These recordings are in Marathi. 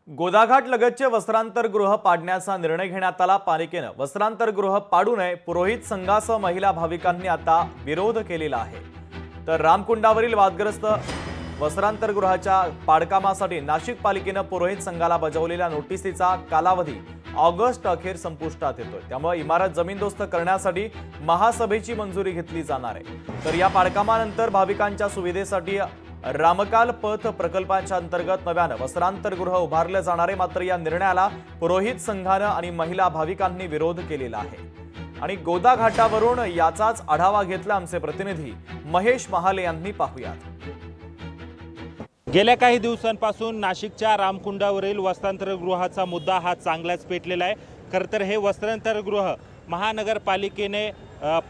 गोदाघाट लगतचे वस्त्रांतरगृह पाडण्याचा निर्णय घेण्यात आला। पालिकेने वस्त्रांतरगृह पाडू नये पुरोहित संघासह महिला भाविकांनी आता विरोध केलेला आहे। तर रामकुंडावरील वादग्रस्त वस्त्रांतरगृहाच्या पाडकामासाठी नाशिक पालिकेने पुरोहित संघाला बजावलेल्या नोटिसीचा कालावधी ऑगस्ट अखेर संपुष्टात येतोय। त्यामुळे इमारत जमीनदोस्त करण्यासाठी महासभेची मंजुरी घेतली जाणार आहे। तर या पाडकामानंतर भाविकांच्या सुविधेसाठी रामकाल पथ प्रकल्पाच्या अंतर्गत नव्याने वस्त्रांतरगृह उभारले जाणार आहे। मात्र या निर्णयाला पुरोहित संघाने आणि महिला भाविकांनी विरोध केलेला आहे। आणि गोदा घाटावरून याचाच आढावा घेतला आमचे प्रतिनिधी महेश महाले यांनी। पाहूयात। गेल्या काही दिवसांपासून नाशिकच्या रामकुंडावरील वस्त्रांतरगृहाचा मुद्दा हा चांगलाच पेटलेला आहे। खरं तर हे वस्त्रांतरगृह महानगरपालिकेने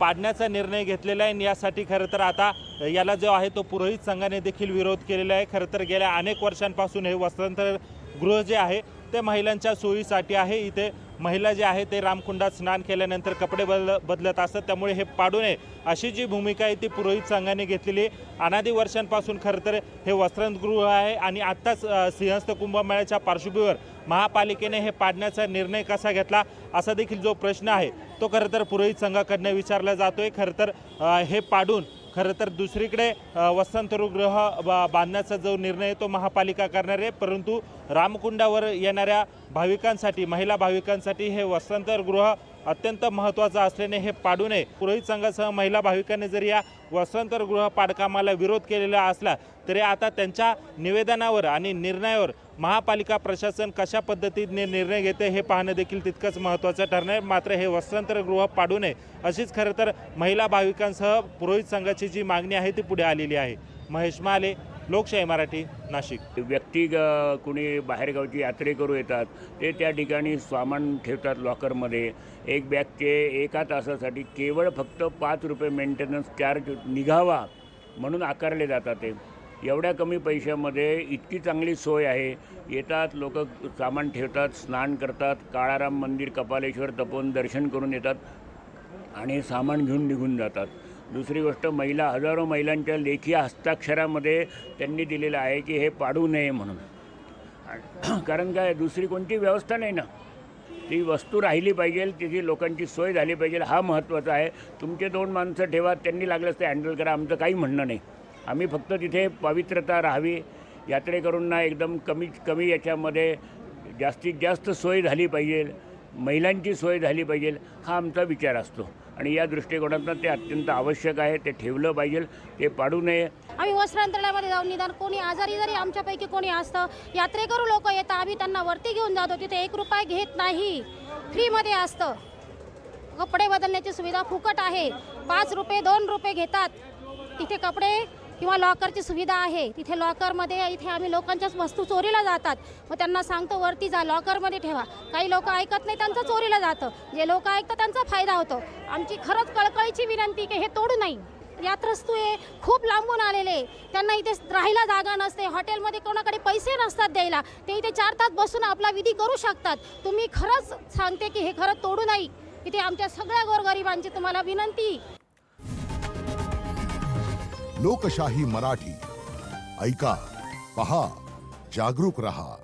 पाडण्याचा निर्णय घेतलेला आहे। यासाठी खरं तर आता याला जो आहे तो पुरोहित संघाने देखील विरोध केलेला आहे। खरं तर गेल्या अनेक वर्षांपासून हे वस्त्रांतरगृह जे आहे ते महिलांच्या सोयीसाठी आहे। इथे महिला जे आहे ते रामकुंडात स्नान केल्यानंतर कपडे बदलत असतात, त्यामुळे हे पाडू नये अशी जी भूमिका आहे ती पुरोहित संघाने घेतलेली अनादी वर्षांपासून खरं तर हे वस्त्रांतरगृह आहे। आणि आत्ताच सिंहस्थ कुंभमेळ्याच्या पार्श्वभूमीवर महापालिकेने हे पाडण्याचा निर्णय कसा घेतला असा देखील जो प्रश्न आहे तो खरं तर पुरोहित संघाकडून विचारला जातोय। खरं तर हे पाडून खरं तर दुसरीकडे वस्त्रांतरगृह बांधण्याचा जो निर्णय तो महापालिका करणार आहे। परंतु रामकुंडावर येणाऱ्या भाविकांसाठी, महिला भाविकांसाठी हे वस्त्रांतरगृह अत्यंत महत्त्वाचं असल्याने हे पाडू नये। पुरोहित संघासह महिला भाविकांनी जरी या वस्त्रांतरगृह पाडकामाला विरोध केलेला असला तरी आता त्यांच्या निवेदनावर आणि निर्णयावर महापालिका प्रशासन कशा पद्धतीने निर्णय घेते हे पाहणं देखील तितकंच महत्त्वाचं ठरणार आहे। मात्र हे वस्त्रांतरगृह पाडू नये अशीच खरं तर महिला भाविकांसह पुरोहित संघाची जी मागणी आहे ती पुढे आलेली आहे। महेश महाले, लोकशाही मराठी, नाशिक। व्यक्ती कुणी बाहेरगावची यात्रेकरू येतात ते त्या ठिकाणी सामान ठेवतात लॉकरमध्ये। एक बॅगचे एका तासासाठी केवळ फक्त 5 रुपये मेंटेनन्स चार्ज निघावा म्हणून आकारले जातात। ते एवढ्या कमी पैशामध्ये इतकी चांगली सोय आहे। येतात लोक, सामान ठेवतात, स्नान करतात, काळाराम मंदिर, कपालेश्वर तपोवन दर्शन करून येतात आणि सामान घेऊन निघून जातात। दुसरी गोष्ट, हजारो महिलांच्या लेखी हस्ताक्षरामध्ये त्यांनी दिलेलं आहे की हे पाडू नये म्हणून। कारण काय, दुसरी कोणती व्यवस्था नाही ना, ती वस्तू राहिली पाहिजे, तिची लोकांची सोय झाली पाहिजे, हा महत्त्वाचा आहे। तुमचे 2 माणसं ठेवा, त्यांनी लागलंच ते हँडल करा, आमचं काही म्हणणं नाही। आम्ही फक्त तिथे पवित्रता राहावी, यात्रेकरूंना एकदम कमी याच्यामध्ये जास्तीत जास्त सोय झाली पाहिजे, महिलांची सोय झाली पाहिजे, हा आमचा विचार असतो। आणि या दृष्टिकोनातून ते अत्यंत आवश्यक आहे, ते ठेवलं पाहिजे, ते पाडू नये। आम्ही वस्त्रांतरालयामध्ये जाऊन निदान कोणी आजारी जरी आमच्यापैकी कोणी असतं, यात्रेकरू लोक येतात, आम्ही त्यांना वरती घेऊन जातो, तिथे 1 रुपया घेत नाही, फ्रीमध्ये असतं। कपडे बदलण्याची सुविधा फुकट आहे, 5 रुपये 2 रुपये घेतात। तिथे कपडे किंवा लॉकरची सुविधा आहे, तिथे लॉकरमध्ये इथे आम्ही लोकांच्या वस्तू चोरीला जातात, मग त्यांना सांगतो वरती जा, लॉकरमध्ये ठेवा। काही लोक ऐकत नाही, त्यांचं चोरीला जातं। जे लोक ऐकतात त्यांचा फायदा होतो। आमची खरंच कळकळीची विनंती की हे तोडू नये। यात्रस्तू आहे, खूप लांबून आलेले, त्यांना इथे राहायला जागा नसते, हॉटेलमध्ये कोणाकडे पैसे नसतात द्यायला, ते इथे 4 तास बसून आपला विधी करू शकतात। तुम्ही खरंच सांगते की हे खरंच तोडू नये। इथे आमच्या सगळ्या गोरगरिबांची तुम्हाला विनंती। लोकशाही मराठी ऐका, पहा, जागरूक रहा।